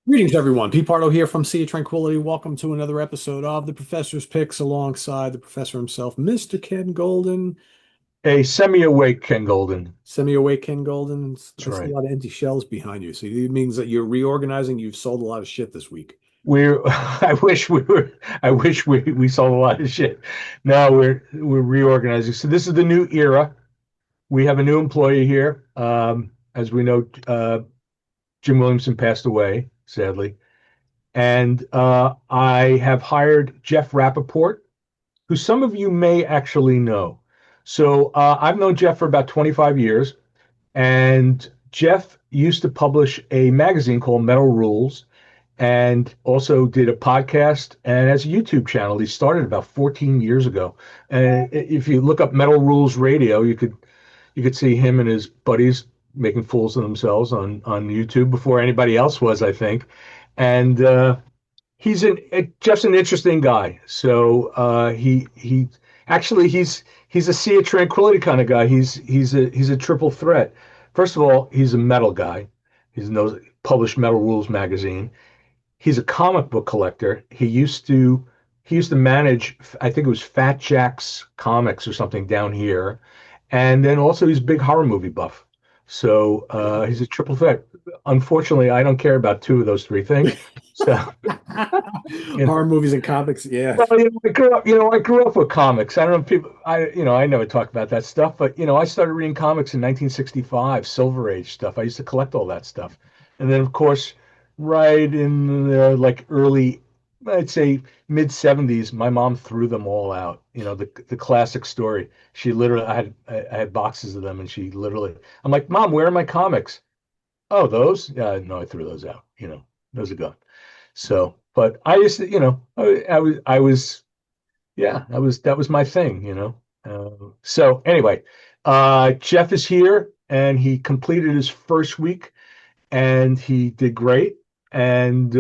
Greetings, everyone. Pete Pardo here from Sea of Tranquility. Welcome to another episode of The Professor's Picks alongside the professor himself, Mr. Ken Golden. A semi-awake Ken Golden. Semi-awake Ken Golden. That's I see a right. lot of empty shelves behind you. So it means that you're reorganizing. You've sold a lot of shit this week. We're I wish we sold a lot of shit. No, we're reorganizing. So this is the new era. We have a new employee here. As we know, Jim Williamson passed away, sadly. And I have hired Jeff Rappaport, who some of you may actually know. So I've known Jeff for about 25 years, and Jeff used to publish a magazine called Metal Rules and also did a podcast and has a YouTube channel. He started about 14 years ago. And if you look up Metal Rules Radio, you could see him and his buddies making fools of themselves on YouTube before anybody else was, I think. And Jeff's an interesting guy. So he actually he's a Sea of Tranquility kind of guy. He's a triple threat. First of all, he's a metal guy. He's knows published Metal Rules magazine. He's a comic book collector. He used to manage, I think it was Fat Jack's Comics or something down here, and then also he's a big horror movie buff. So he's a triple threat. Unfortunately, I don't care about two of those three things. So you know, Horror movies and comics. Yeah. well, I grew up with comics. I don't know if people, I never talk about that stuff, but I started reading comics in 1965, Silver Age stuff. I used to collect all that stuff, and then of course, right in the like early, I'd say mid 70s, my mom threw them all out. The classic story. She literally, I had boxes of them, and she literally, I'm like, Mom, where are my comics? Oh, those? Yeah, no, I threw those out. Those are gone. So, but I used to, yeah, that was my thing. So anyway, Jeff is here and he completed his first week and he did great. And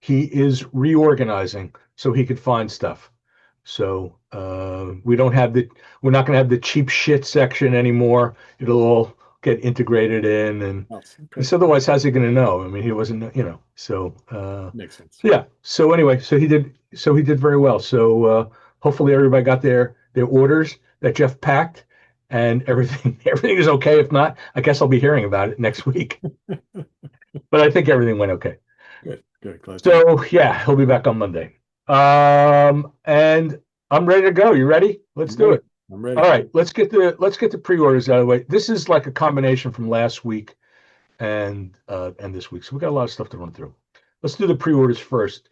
he is reorganizing so he could find stuff. So we're not going to have the cheap shit section anymore. It'll all get integrated in, and Oh, okay. because otherwise, how's he going to know? I mean, he wasn't, So Makes sense. yeah. So anyway, so he did very well. So hopefully everybody got their orders that Jeff packed, and everything is okay. If not, I guess I'll be hearing about it next week. But I think everything went okay. Good. Good. Glad to hear. So yeah, he'll be back on Monday. And I'm ready to go. You ready? Let's I'm do ready. it. I'm All ready. right, let's get the pre-orders out of the way. This is like a combination from last week and this week, so we got a lot of stuff to run through. Let's do the pre-orders first.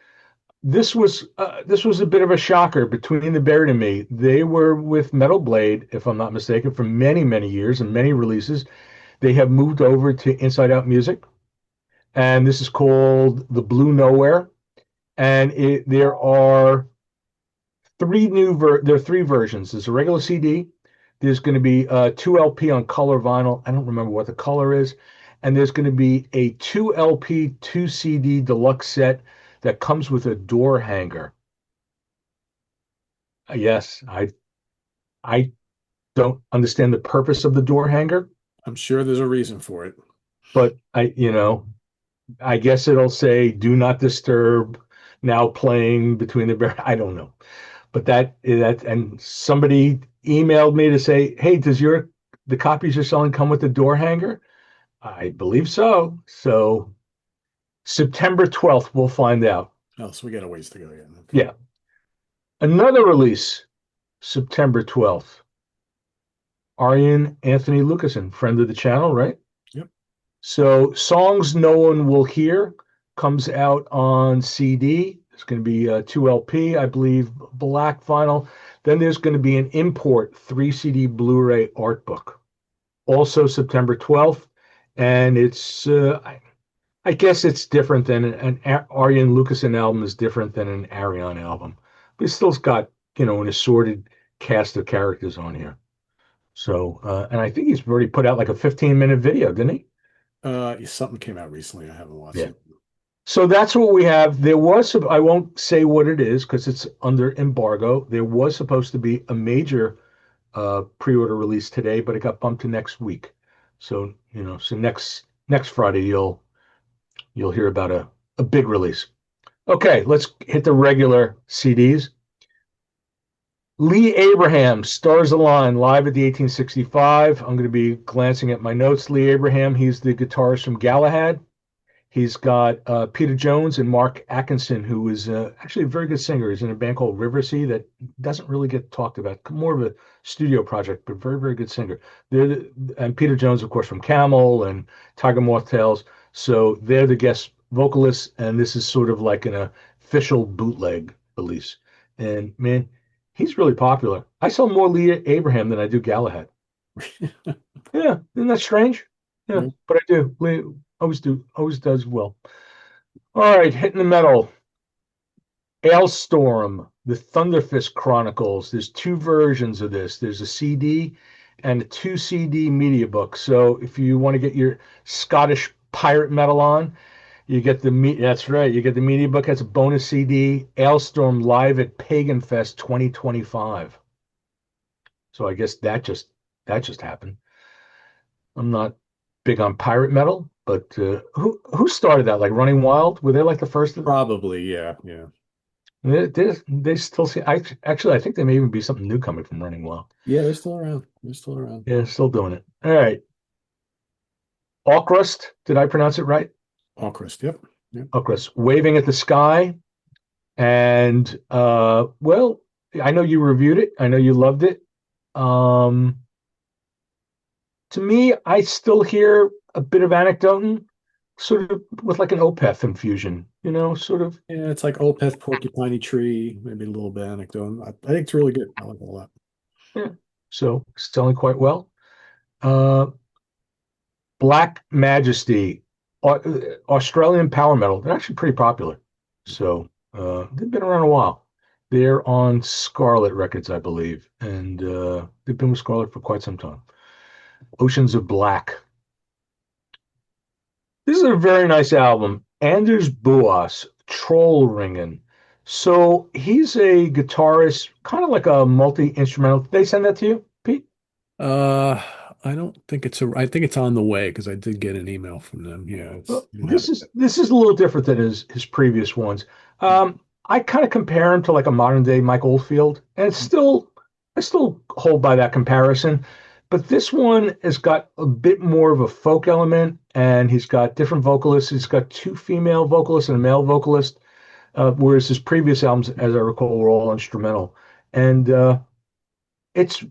This was a bit of a shocker between the Buried and Me. They were with Metal Blade, if I'm not mistaken, for many many years and many releases. They have moved over to Inside Out Music, and this is called The Blue Nowhere. And there are there are three versions. There's a regular CD. There's going to be a 2 LP on color vinyl. I don't remember what the color is. And there's going to be a 2 LP, 2 CD deluxe set that comes with a door hanger. Yes, I don't understand the purpose of the door hanger, I'm sure there's a reason for it. but I guess it'll say "Do not disturb." Now playing between I don't know. But and somebody emailed me to say, "Hey, does the copies you're selling come with the door hanger?" I believe so. So September 12th, we'll find out. Oh, so we got a ways to go yet. Okay. Yeah. Another release, September 12th. Arian Anthony Lucasen, friend of the channel, right? Yep. So Songs No One Will Hear comes out on CD. It's going to be a 2 LP, I believe, black vinyl. Then there's going to be an import 3 CD Blu-ray art book. Also September 12th. And I guess it's different than an Arian Lucasen album is different than an Arian album. But it still's got, an assorted cast of characters on here. So, and I think he's already put out like a 15-minute video, didn't he? Something came out recently. I haven't watched Yeah. it. So that's what we have. I won't say what it is because it's under embargo. There was supposed to be a major pre-order release today, but it got bumped to next week. So, so next Friday you'll hear about a big release. Okay, let's hit the regular CDs. Lee Abraham, Stars Align, live at the 1865. I'm going to be glancing at my notes. Lee Abraham, he's the guitarist from Galahad. He's got Peter Jones and Mark Atkinson, who is actually a very good singer. He's in a band called Riversea that doesn't really get talked about. More of a studio project, but very, very good singer. And Peter Jones, of course, from Camel and Tiger Moth Tales. So they're the guest vocalists, and this is sort of like an official bootleg release. And man, he's really popular. I sell more Lee Abraham than I do Galahad. Yeah, isn't that strange? Yeah, Yeah. but I do. Lee always does well. All right, hitting the metal. Ailstorm, the Thunderfist Chronicles. There's two versions of this. There's a CD and a 2 CD media book. So if you want to get your Scottish pirate metal on, you get that's right. You get the media book. That's a bonus CD. Ailstorm live at Pagan Fest 2025. So I guess that just happened. I'm not big on pirate metal, but who started that? Like Running Wild? Were they like the first? Probably, yeah, yeah. They still see. I think there may even be something new coming from Running Wild. Yeah, they're still around. They're still around. Yeah, still doing it. All right. Aukrust, did I pronounce it right? Chris, yep. Yep. Aukrust, Waving at the Sky. And well, I know you reviewed it. I know you loved it. To me, I still hear a bit of anecdote, sort of with like an Opeth infusion, sort of. Yeah, it's like Opeth, Porcupine Tree, maybe a little bit anecdote. I think it's really good. I like it a lot. Yeah. So selling quite well. Black Majesty, Australian power metal. They're actually pretty popular. So they've been around a while. They're on Scarlet Records, I believe, and they've been with Scarlet for quite some time. Oceans of Black. This is a very nice album. Anders Boas, Troll Ringen. So he's a guitarist, kind of like a multi-instrumental. Did they send that to you, Pete? Uh, I don't think I think it's on the way because I did get an email from them. Yeah, Well, you have this is it. this is a little different than his previous ones. I kind of compare him to like a modern day Mike Oldfield, and I still hold by that comparison. But this one has got a bit more of a folk element, and he's got different vocalists. He's got two female vocalists and a male vocalist, whereas his previous albums, as I recall, were all instrumental. And it's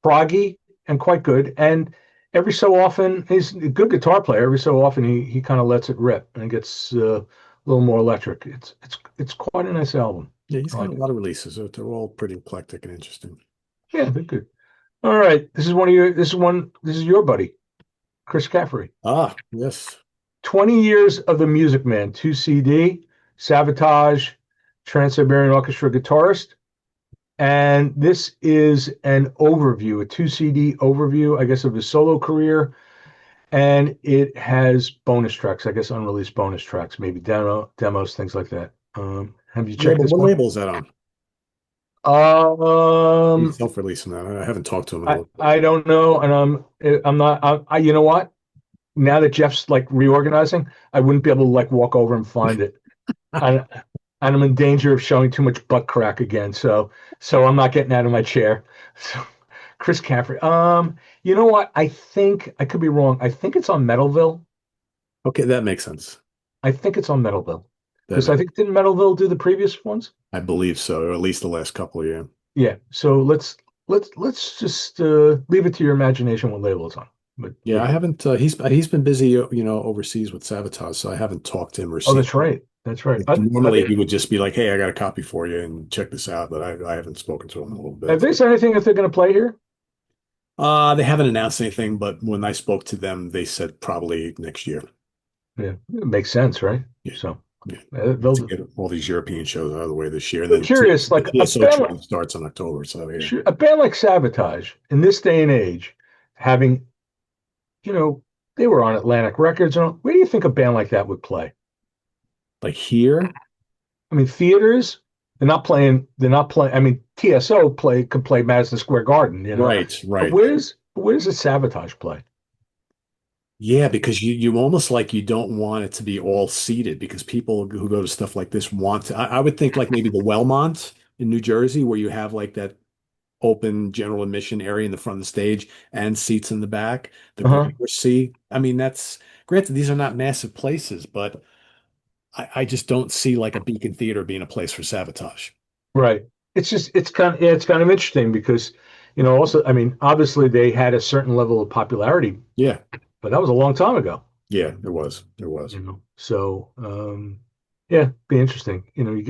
proggy and quite good. And every so often, he's a good guitar player. Every so often, he kind of lets it rip and it gets a little more electric. It's quite a nice album. Yeah, he's I got like a it. lot of releases. So they're all pretty eclectic and interesting. Yeah, they're good. All right, this is one of your. This is your buddy, Chris Caffrey. Ah, yes. 20 years of the Music Man, 2 CD, Sabotage, Trans-Siberian Orchestra guitarist. And this is an overview, a 2 CD overview, I guess, of his solo career. And it has bonus tracks, I guess, unreleased bonus tracks, maybe demos, things like that. Have you Yeah, checked but this what one? label is that on? He's Um, self-releasing that. I haven't talked to him in a I, little bit. I don't know, and I'm not. You know what? Now that Jeff's like reorganizing, I wouldn't be able to like walk over and find it. And, and I'm in danger of showing too much butt crack again. So I'm not getting out of my chair. So Chris Caffrey. You know what? I think I could be wrong. I think it's on Metalville. Okay, that makes sense. I think it's on Metalville That because I makes, think didn't Metalville do the previous ones? I believe so, or at least the last couple, yeah. Yeah. So let's just leave it to your imagination what label it's on. But Yeah, I yeah. haven't he's been busy, overseas with Sabotage, so I haven't talked to him or Oh, seen that's him. right. That's right. Normally he would just be like, "Hey, I got a copy for you and check this out," but I haven't spoken to him in a little Have bit. they said anything if they're going to play here? They haven't announced anything, but when I spoke to them, they said probably next year. Yeah, it makes sense, right? Yeah, So yeah. To they'll. get all these European shows out of the way this year. I'm Then curious, the like TSO train starts in October, so yeah. a band like Sabotage in this day and age, having they were on Atlantic Records. And where do you think a band like that would play? Like here, I mean, theaters. They're not playing. They're not playing. I mean, TSO could play Madison Square Garden, right, But right. where's a Sabotage play? Yeah, because you almost like you don't want it to be all seated because people who go to stuff like this want to. I would think like maybe the Wellmont in New Jersey, where you have like that open general admission area in the front of the stage and seats in the back. The Uh-huh. Gramercy. I mean, that's granted, these are not massive places, but I just don't see like a Beacon Theater being a place for Sabotage. Right. It's just it's kind of interesting because, also, I mean, obviously they had a certain level of popularity, Yeah, but that was a long time ago. yeah, there was, there was. So yeah, be interesting.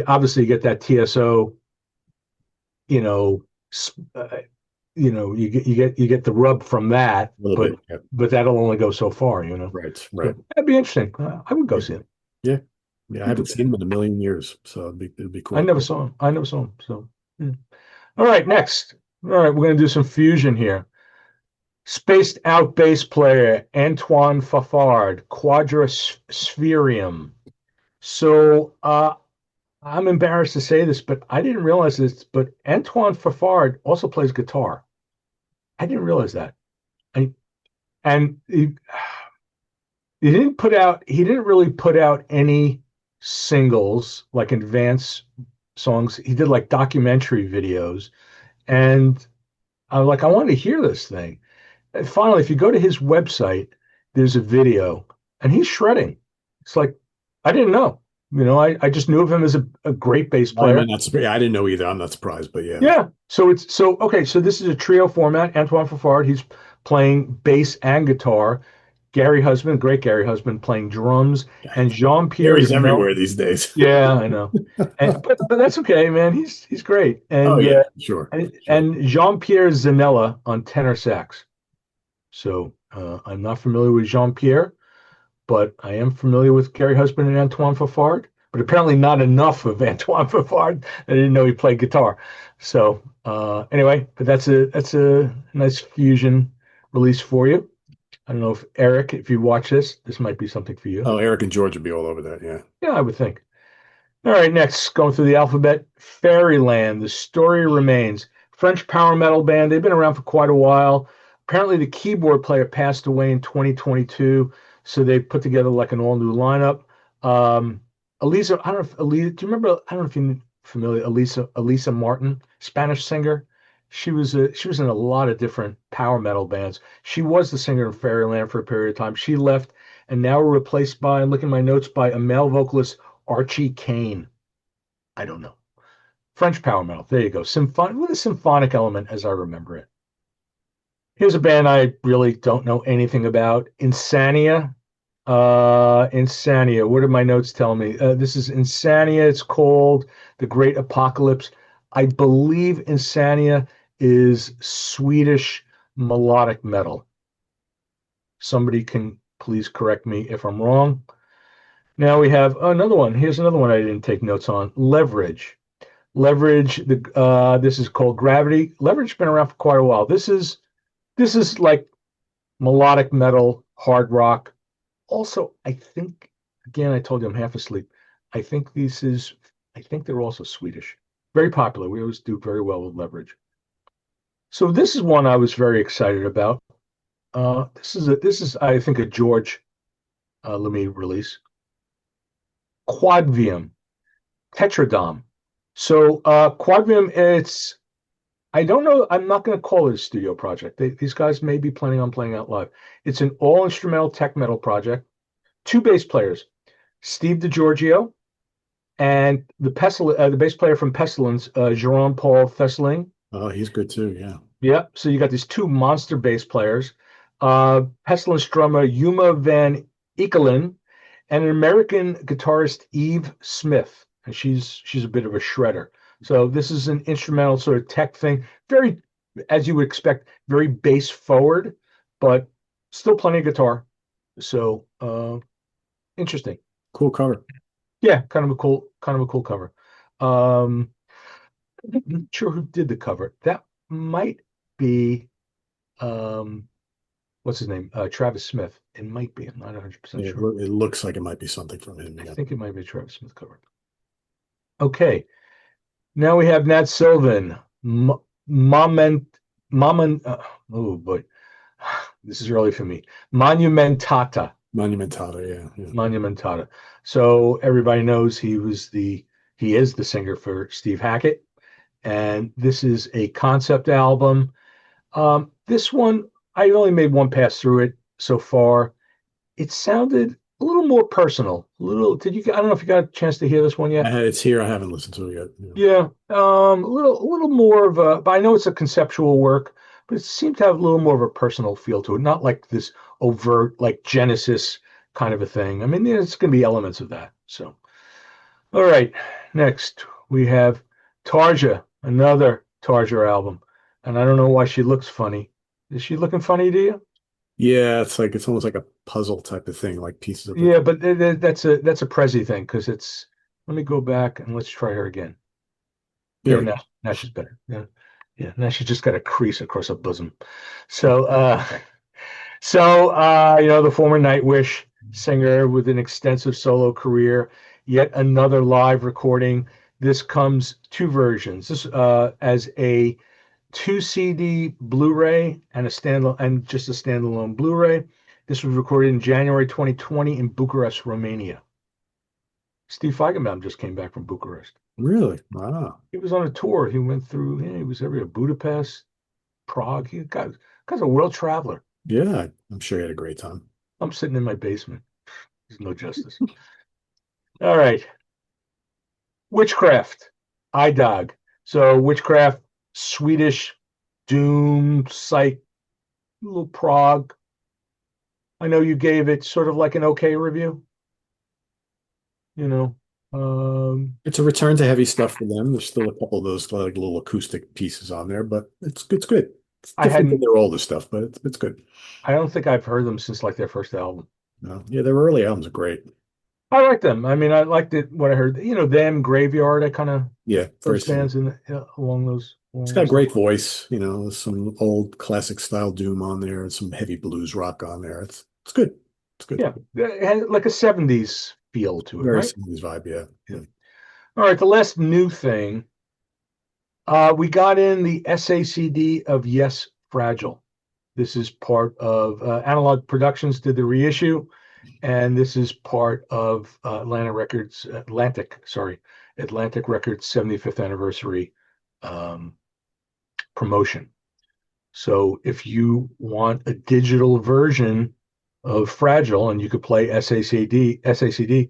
Obviously you get that TSO, you know, you get the rub from that, A little but bit. Yeah. that'll only go so far. Right, So right. that'd be interesting. I would go Yeah, see it. yeah, yeah. I haven't seen them in a million years, so it'd be I cool. never saw him. I never saw him. So, yeah. All right, next. All right, we're going to do some fusion here. Spaced out bass player Antoine Fafard, Quadraspherium. So, I'm embarrassed to say this, but I didn't realize this. But Antoine Fafard also plays guitar. I didn't realize that. And, and he didn't really put out any singles like advance songs. He did like documentary videos. And I was like, I want to hear this thing. And finally, if you go to his website, there's a video and he's shredding. It's like, I didn't know. I just knew of him as a great bass I'm player. not surprised. I didn't know either. I'm not surprised, but yeah. Yeah. So okay. So this is a trio format. Antoine Fafard, he's playing bass and guitar. Gary Husband, great Gary Husband, playing drums, and Jean-Pierre Gary's Zanella. everywhere these days. Yeah, I know. But that's okay, man. He's great. Oh And yeah, sure, sure. Jean-Pierre Zanella on tenor sax. So I'm not familiar with Jean-Pierre, but I am familiar with Gary Husband and Antoine Fafard, but apparently not enough of Antoine Fafard. I didn't know he played guitar. So anyway, but that's a nice fusion release for you. I don't know if Eric, if you watch this might be something for you. Oh, Eric and George would be all over that. Yeah. Yeah, I would think. All right, next, going through the alphabet, Fairyland, The Story Remains. French power metal band. They've been around for quite a while. Apparently, the keyboard player passed away in 2022, so they put together like an all new lineup. Elisa, I don't know if Elisa, do you remember? I don't know if you're familiar. Elisa Martin, Spanish singer. She was in a lot of different power metal bands. She was the singer in Fairyland for a period of time. She left and now replaced by, and look at my notes, by a male vocalist, Archie Kane. I don't know. French power metal. There you go. Symphonic with a symphonic element as I remember it. Here's a band I really don't know anything about. Insania. Insania. What did my notes tell me? This is Insania. It's called The Great Apocalypse. I believe Insania is Swedish melodic metal. Somebody can please correct me if I'm wrong. Now we have another one. Here's another one I didn't take notes on. Leverage. Leverage. This is called Gravity. Leverage has been around for quite a while. This is like melodic metal, hard rock. Also, I think, again, I told you I'm half asleep. I think they're also Swedish. Very popular. We always do very well with Leverage. So this is one I was very excited about. This is I think a George Lemay release. Quadvium, Tetradom. So Quadvium, I don't know. I'm not going to call it a studio project. These guys may be planning on playing out live. It's an all instrumental tech metal project. Two bass players, Steve DiGiorgio, and the bass player from Pestilence, Jerome Paul Thesseling. Oh, he's good too. Yeah. Yeah. So you got these two monster bass players, Pestilence drummer Yuma Van Ekelen, and an American guitarist Eve Smith, and she's a bit of a shredder. So this is an instrumental sort of tech thing, very, as you would expect, very bass forward, but still plenty of guitar. So interesting. Cool cover. Yeah, kind of a cool cover. I'm not sure who did the cover. That might be what's his name? Travis Smith. It might be. I'm not 100% Yeah, sure. it looks like it might be something from him. I Yeah. think it might be a Travis Smith cover. Okay. Now we have Nat Sylvan. Moment, oh boy. This is early for me. Monumentata. Monumentata, yeah, yeah. Monumentata. So everybody knows he is the singer for Steve Hackett, and this is a concept album. This one, I only made one pass through it so far. It sounded a little more personal. A little, did you? I don't know if you got a chance to hear this one yet. It's here. I haven't listened to it yet. Yeah. Yeah, a little more of a. But I know it's a conceptual work, but it seemed to have a little more of a personal feel to it. Not like this overt, like Genesis kind of a thing. I mean, there's going to be elements of that. So, all right, next we have Tarja, another Tarja album, and I don't know why she looks funny. Is she looking funny to you? Yeah, it's almost like a puzzle type of thing, like pieces of it. Yeah, but that's a Prezi thing because it's. Let me go back and let's try her again. There Yeah, we go. now she's better. Yeah, yeah. Now she's just got a crease across her bosom. So, the former Nightwish singer with an extensive solo career, yet another live recording. This comes two versions. This as a two CD Blu-ray and just a standalone Blu-ray. This was recorded in January 2020 in Bucharest, Romania. Steve Feigenbaum just came back from Bucharest. Really? Wow. He was on a tour. He went through, he was everywhere, Budapest, Prague. Guy's a world traveler. Yeah, I'm sure you had a great time. I'm sitting in my basement. There's no justice. All right. Witchcraft, iDog. So Witchcraft, Swedish, Doom, Psych, little Prague. I know you gave it sort of like an okay review. You know, It's a return to heavy stuff for them. There's still a couple of those like little acoustic pieces on there, but it's good. It's I different than hadn't. their older stuff, but it's good. I don't think I've heard them since like their first album. No, yeah, their early albums are great. I like them. I mean, I liked it. What I heard, them, Graveyard. I kind of Yeah, very those similar. bands in It's along got a those lines. great voice, there's some old classic style doom on there and some heavy blues rock on there. It's good. It's good. Yeah, it had like a '70s feel to it, Very right? 70s vibe, yeah. Yeah. Yeah. All right, the last new thing, we got in the SACD of Yes, Fragile. This is part of Analog Productions did the reissue, and this is part of Atlantic Records 75th anniversary um, promotion. So if you want a digital version of Fragile and you could play SACD,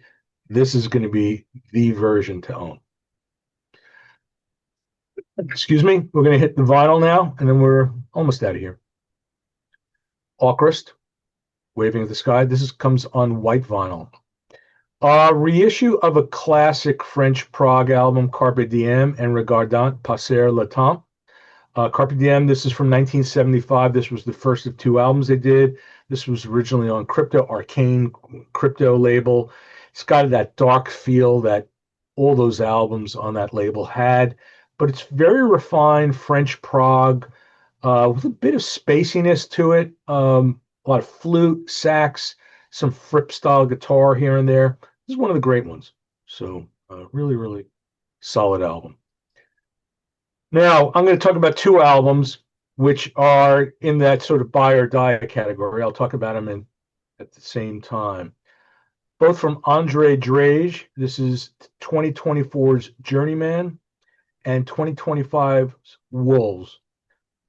this is going to be the version to own. Excuse me. We're going to hit the vinyl now, and then we're almost out of here. Aukrust, Waving at the Sky. Comes on white vinyl. Reissue of a classic French prog album, Carpe Diem and Regardant Passer le Temps. Carpe Diem, this is from 1975. This was the first of two albums they did. This was originally on Arcane Crypto label. It's got that dark feel that all those albums on that label had, but it's very refined French prog with a bit of spaciness to it. A lot of flute, sax, some Fripp style guitar here and there. This is one of the great ones. So really, really solid album. Now, I'm going to talk about two albums which are in that sort of buy or die category. I'll talk about them at the same time. Both from André Drage. This is 2024's Journeyman and 2025's Wolves.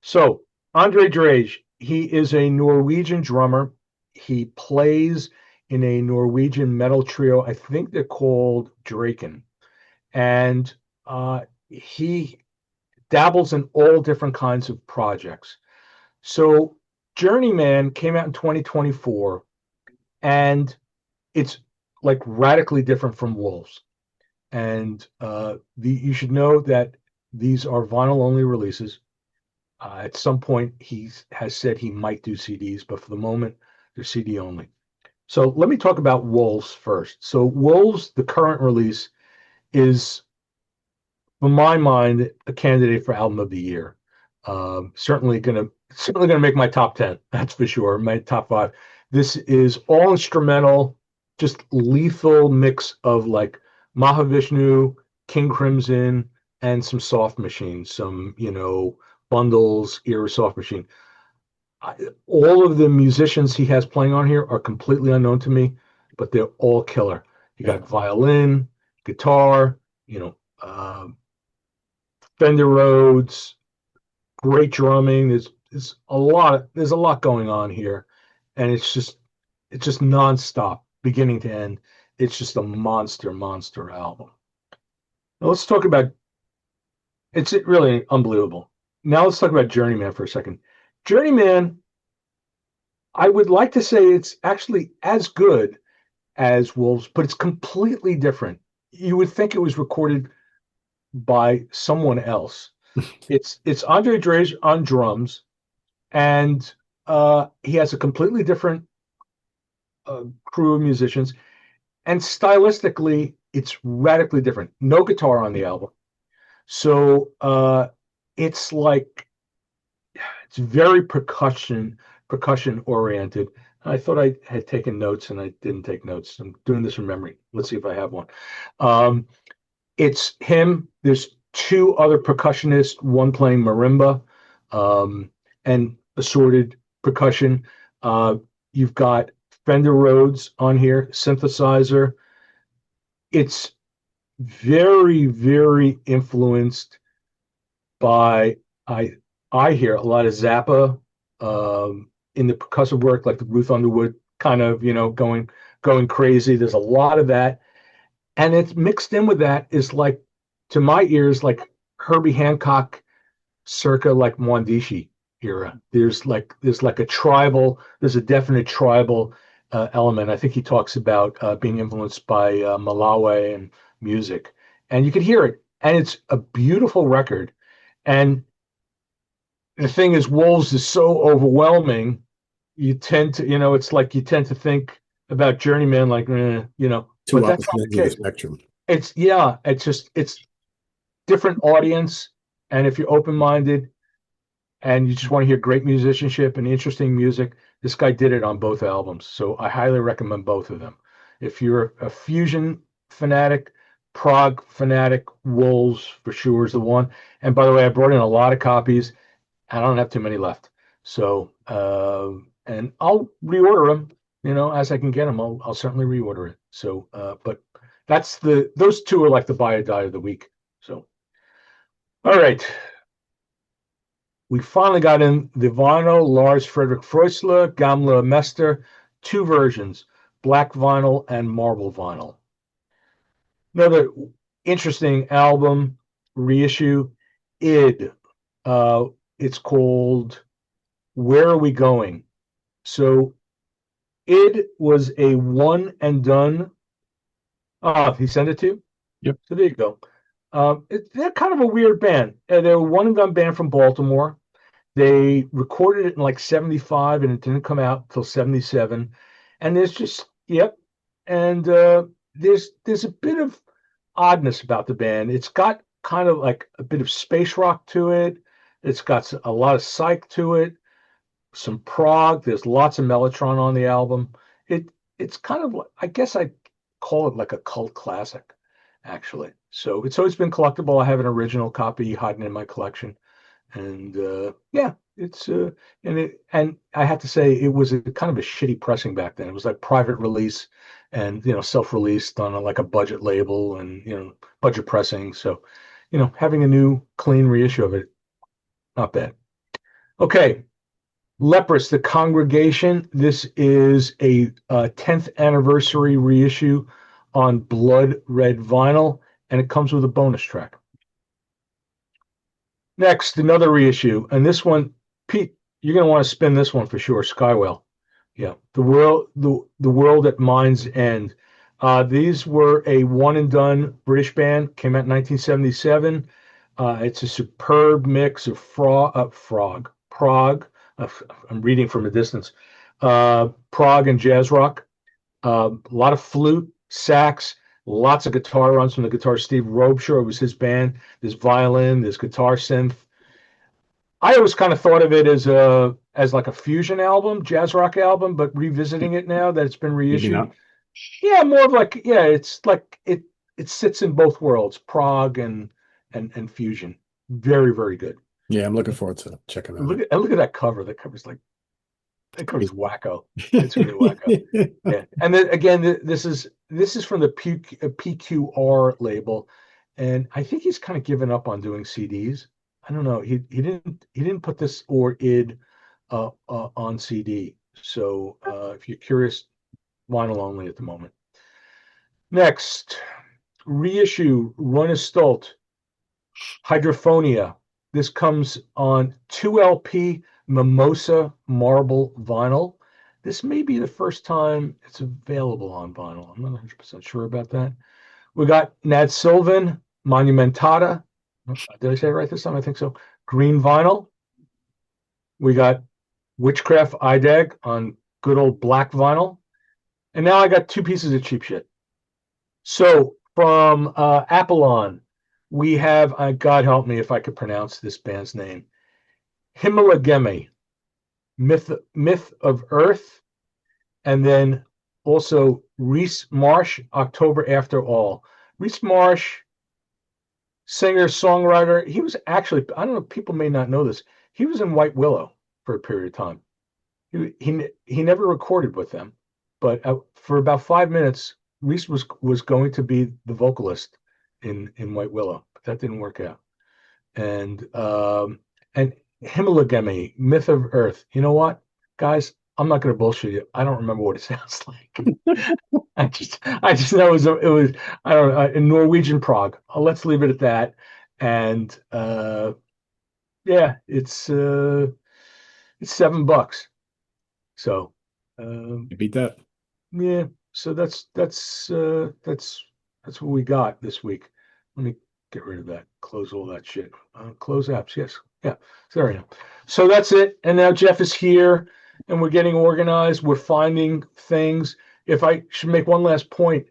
So, André Drage, he is a Norwegian drummer. He plays in a Norwegian metal trio. I think they're called Draken. And he dabbles in all different kinds of projects. So Journeyman came out in 2024, and it's like radically different from Wolves. And you should know that these are vinyl only releases. At some point, he has said he might do CDs, but for the moment, they're CD only. So let me talk about Wolves first. So Wolves, the current release, is, in my mind, a candidate for album of the year. Certainly gonna make my top 10. That's for sure. My top 5. This is all instrumental, just lethal mix of like Mahavishnu, King Crimson, and some soft machines, some bundles, era soft machine. I, all of the musicians he has playing on here are completely unknown to me, but they're all killer. You Yeah. got violin, guitar, you know, Fender Rhodes, great drumming. There's a lot going on here, and it's just nonstop, beginning to end. It's just a monster album. Now let's talk about it's really unbelievable. Now let's talk about Journeyman for a second. Journeyman, I would like to say it's actually as good as Wolves, but it's completely different. You would think it was recorded by someone else. It's André Drage on drums, and he has a completely different crew of musicians, and stylistically, it's radically different. No guitar on the album, so it's like it's very percussion oriented. I thought I had taken notes and I didn't take notes. I'm doing this from memory. Let's see if I have one. Um, it's him. There's two other percussionists, one playing marimba, um, and assorted percussion. You've got Fender Rhodes on here, synthesizer. It's very influenced by I I hear a lot of Zappa in the percussive work, like the Ruth Underwood kind of going crazy. There's a lot of that, and it's mixed in with that is like to my ears like Herbie Hancock circa like Mwandishi era. There's a definite tribal element. I think he talks about being influenced by Malawi and music, and you can hear it, and it's a beautiful record. And the thing is, Wolves is so overwhelming. You tend to, it's like you tend to think about Journeyman like, Two but that's opposite not ends the of the case. spectrum. It's different audience, and if you're open-minded and you just want to hear great musicianship and interesting music, this guy did it on both albums. So I highly recommend both of them. If you're a fusion fanatic, prog fanatic, Wolves for sure is the one. And by the way, I brought in a lot of copies. I don't have too many left. So, and I'll reorder them, as I can get them. I'll certainly reorder it. So, but those two are like the buy or die of the week. So, all right. We finally got in the vinyl, Lars Frederick Freusler, Gamla Mester, two versions, black vinyl and marble vinyl. Another interesting album reissue, ID. It's called Where Are We Going? So ID was a one and done. Oh, he sent it to you? Yep. So there you go. They're kind of a weird band. They're a one and done band from Baltimore. They recorded it in like 75 and it didn't come out till 77. And there's just, yep. And there's a bit of oddness about the band. It's got kind of like a bit of space rock to it. It's got a lot of psych to it, some prog. There's lots of Mellotron on the album. It's kind of, I guess I call it like a cult classic, actually. So it's always been collectible. I have an original copy hiding in my collection. And yeah, it's and I have to say it was a kind of a shitty pressing back then. It was like private release and self-released on like a budget label and budget pressing. So having a new clean reissue of it, not bad. Okay, Leprous, the Congregation. This is a 10th anniversary reissue on blood red vinyl, and it comes with a bonus track. Next, another reissue, and this one, Pete, you're going to want to spin this one for sure. Skywell, yeah, the world at Mind's End. These were a one and done British band. Came out in 1977. It's a superb mix of prog. I'm reading from a distance. Prog and jazz rock. A lot of flute, sax, lots of guitar runs from the guitar. Steve Robshaw, it was his band. There's violin, there's guitar synth. I always kind of thought of it as like a fusion album, jazz rock album, but revisiting it now that it's been Maybe reissued, not. yeah, more of like it's like it sits in both worlds, prog and fusion. Very good. Yeah, I'm looking forward to checking that out. Look at that cover. That cover's like That goes wacko. It's really wacko. Yeah, and then again, this is from the PQR label, and I think he's kind of given up on doing CDs. I don't know. He didn't put this or id on CD. So if you're curious, vinyl only at the moment. Next, reissue Rona Stolt Hydrophonia. This comes on 2LP Mimosa Marble Vinyl. This may be the first time it's available on vinyl. I'm not 100% sure about that. We got Nad Sylvan Monumentata. Did I say it right this time? I think so. Green vinyl. We got Witchcraft IDAG on good old black vinyl. And now I got two pieces of cheap shit. So from Apollon, we have, God help me if I could pronounce this band's name, Himalagemi, Myth of Earth, and then also Reese Marsh, October After All. Reese Marsh, singer, songwriter, he was actually, I don't know, people may not know this, he was in White Willow for a period of time. He never recorded with them, but for about 5 minutes, Reese was going to be the vocalist in White Willow, but that didn't work out. And Himalagemi, Myth of Earth. You know what, guys? I'm not going to bullshit you. I don't remember what it sounds like. I just know it was I don't know, in Norwegian prog. Let's leave it at that. And yeah, it's $7. So You beat that. yeah, so that's what we got this week. Let me get rid of that. Close all that shit. Close apps. Yes. Yeah. So there we go. So that's it. And now Jeff is here, and we're getting organized. We're finding things. If I should make one last point,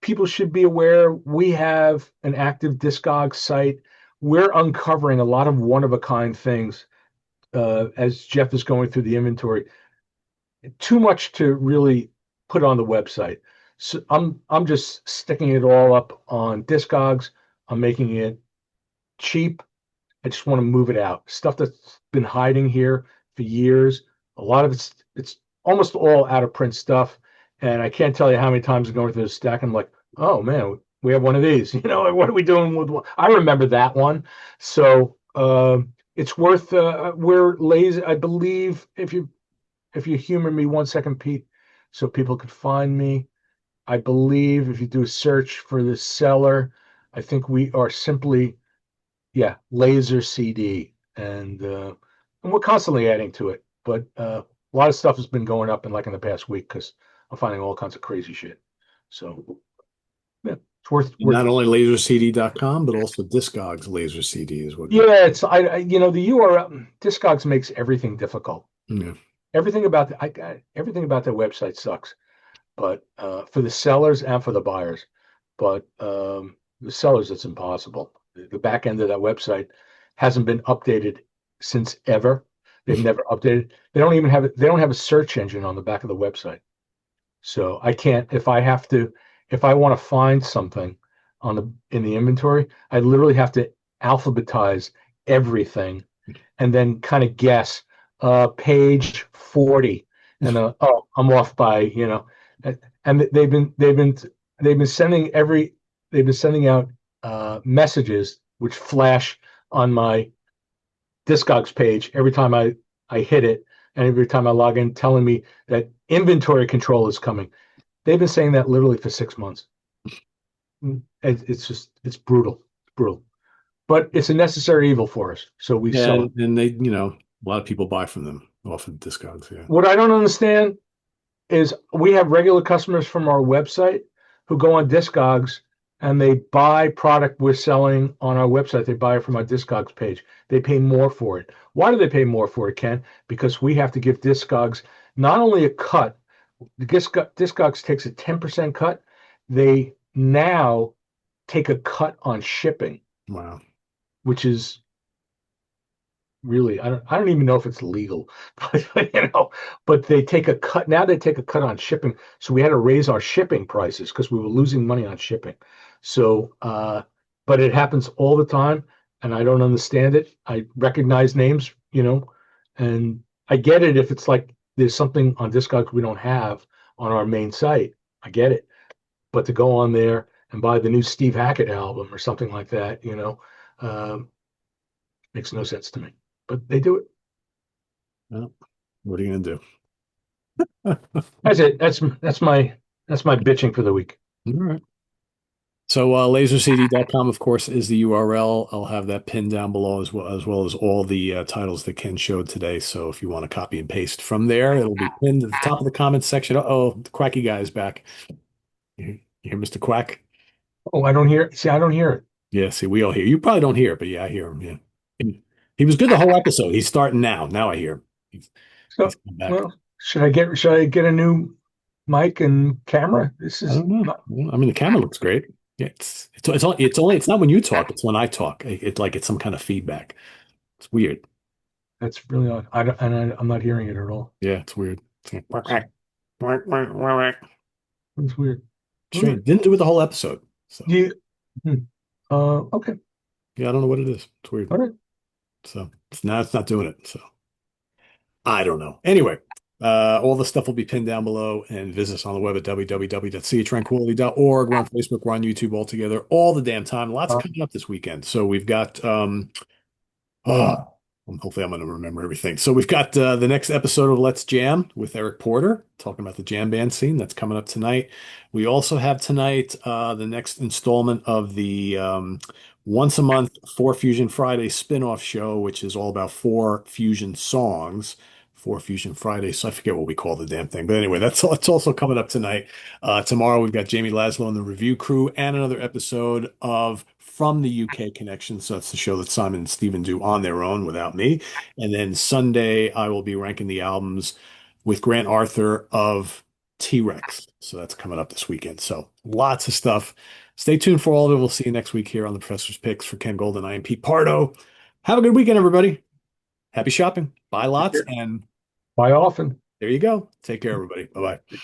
people should be aware we have an active Discogs site. We're uncovering a lot of one-of-a-kind things as Jeff is going through the inventory. Too much to really put on the website. So I'm just sticking it all up on Discogs. I'm making it cheap. I just want to move it out. Stuff that's been hiding here for years. A lot of it's almost all out of print stuff. And I can't tell you how many times I'm going through the stack and I'm like, oh man, we have one of these. You know, like, what are we doing with one? I remember that one. So it's worth we're lazy. I believe if you humor me 1 second, Pete, so people could find me. I believe if you do a search for the seller, I think we are simply, yeah, Laser CD, and we're constantly adding to it. But a lot of stuff has been going up in the past week because I'm finding all kinds of crazy shit. So yeah, it's worth. Not only lasercd.com, but also Discogs Laser CD is what. Yeah, it's the URL Discogs makes everything difficult. Yeah. Everything about everything about their website sucks, but for the sellers and for the buyers. But the sellers, it's impossible. The back end of that website hasn't been updated since ever. They've never updated. They don't even have it. They don't have a search engine on the back of the website. So I can't. If I want to find something in the inventory, I literally have to alphabetize everything and then kind of guess page 40, and oh, I'm off by and they've been sending out messages which flash on my Discogs page every time I hit it, and every time I log in, telling me that inventory control is coming. They've been saying that literally for 6 months. It's brutal. It's brutal, but it's a necessary evil for us. So we sell it. And they, a lot of people buy from them off of Discogs. Yeah. What I don't understand is we have regular customers from our website who go on Discogs and they buy product we're selling on our website. They buy it from our Discogs page. They pay more for it. Why do they pay more for it, Ken? Because we have to give Discogs not only a cut. The Discogs takes a 10% cut. They now take a cut on shipping. Wow. Which is really, I don't even know if it's legal, but they take a cut. Now they take a cut on shipping. So we had to raise our shipping prices because we were losing money on shipping. So, but it happens all the time and I don't understand it. I recognize names, And I get it if it's like there's something on Discogs we don't have on our main site. I get it. But to go on there and buy the new Steve Hackett album or something like that, um, makes no sense to me. But they do it. Well, what are you gonna do? That's it. That's my bitching for the week. All right. So lasercd.com, of course, is the URL. I'll have that pinned down below as well as all the titles that Ken showed today. So if you want to copy and paste from there, it'll be pinned at the top of the comments section. Oh, the quacky guy is back. You hear Mr. Quack? Oh, I don't hear. See, I don't hear it. Yeah, see, we all hear. You probably don't hear it, but yeah, I hear him. Yeah. He was good the whole episode. He's starting now. Now I hear him. He's So, come back. well, should I get a new mic and camera? This I is don't know. not, Well, I mean, the camera looks great. Yeah, it's not when you talk, it's when I talk. It's like it's some kind of feedback. It's weird. that's really odd. I'm not hearing it at all. Yeah, it's weird. It's like, quack, quack, quack, quack, quack, quack. It's weird. All right. Strange. Didn't do it the whole episode. So Do you, hmm. Okay. yeah, I don't know what it is. It's weird. All right. So it's not doing it. So I don't know. Anyway, all the stuff will be pinned down below and visit us on the web at www.seatranquility.org. We're on Facebook, we're on YouTube all together all the damn time. Lots Uh, coming up this weekend. So we've got hopefully I'm going to remember everything. So we've got the next episode of Let's Jam with Eric Porter, talking about the jam band scene. That's coming up tonight. We also have tonight the next installment of the once a month Four Fusion Friday spin-off show, which is all about four fusion songs. Four Fusion Friday. So I forget what we call the damn thing. But anyway, that's also coming up tonight. Tomorrow we've got Jamie Laszlo and the review crew and another episode of From the UK Connection. So that's the show that Simon and Steven do on their own without me. And then Sunday I will be ranking the albums with Grant Arthur of T-Rex. So that's coming up this weekend. So lots of stuff. Stay tuned for all of it. We'll see you next week here on the Professor's Picks. For Ken Golden, I am Pete Pardo. Have a good weekend, everybody. Happy shopping. Buy lots, and Buy often. there you go. Take care, everybody. Bye bye.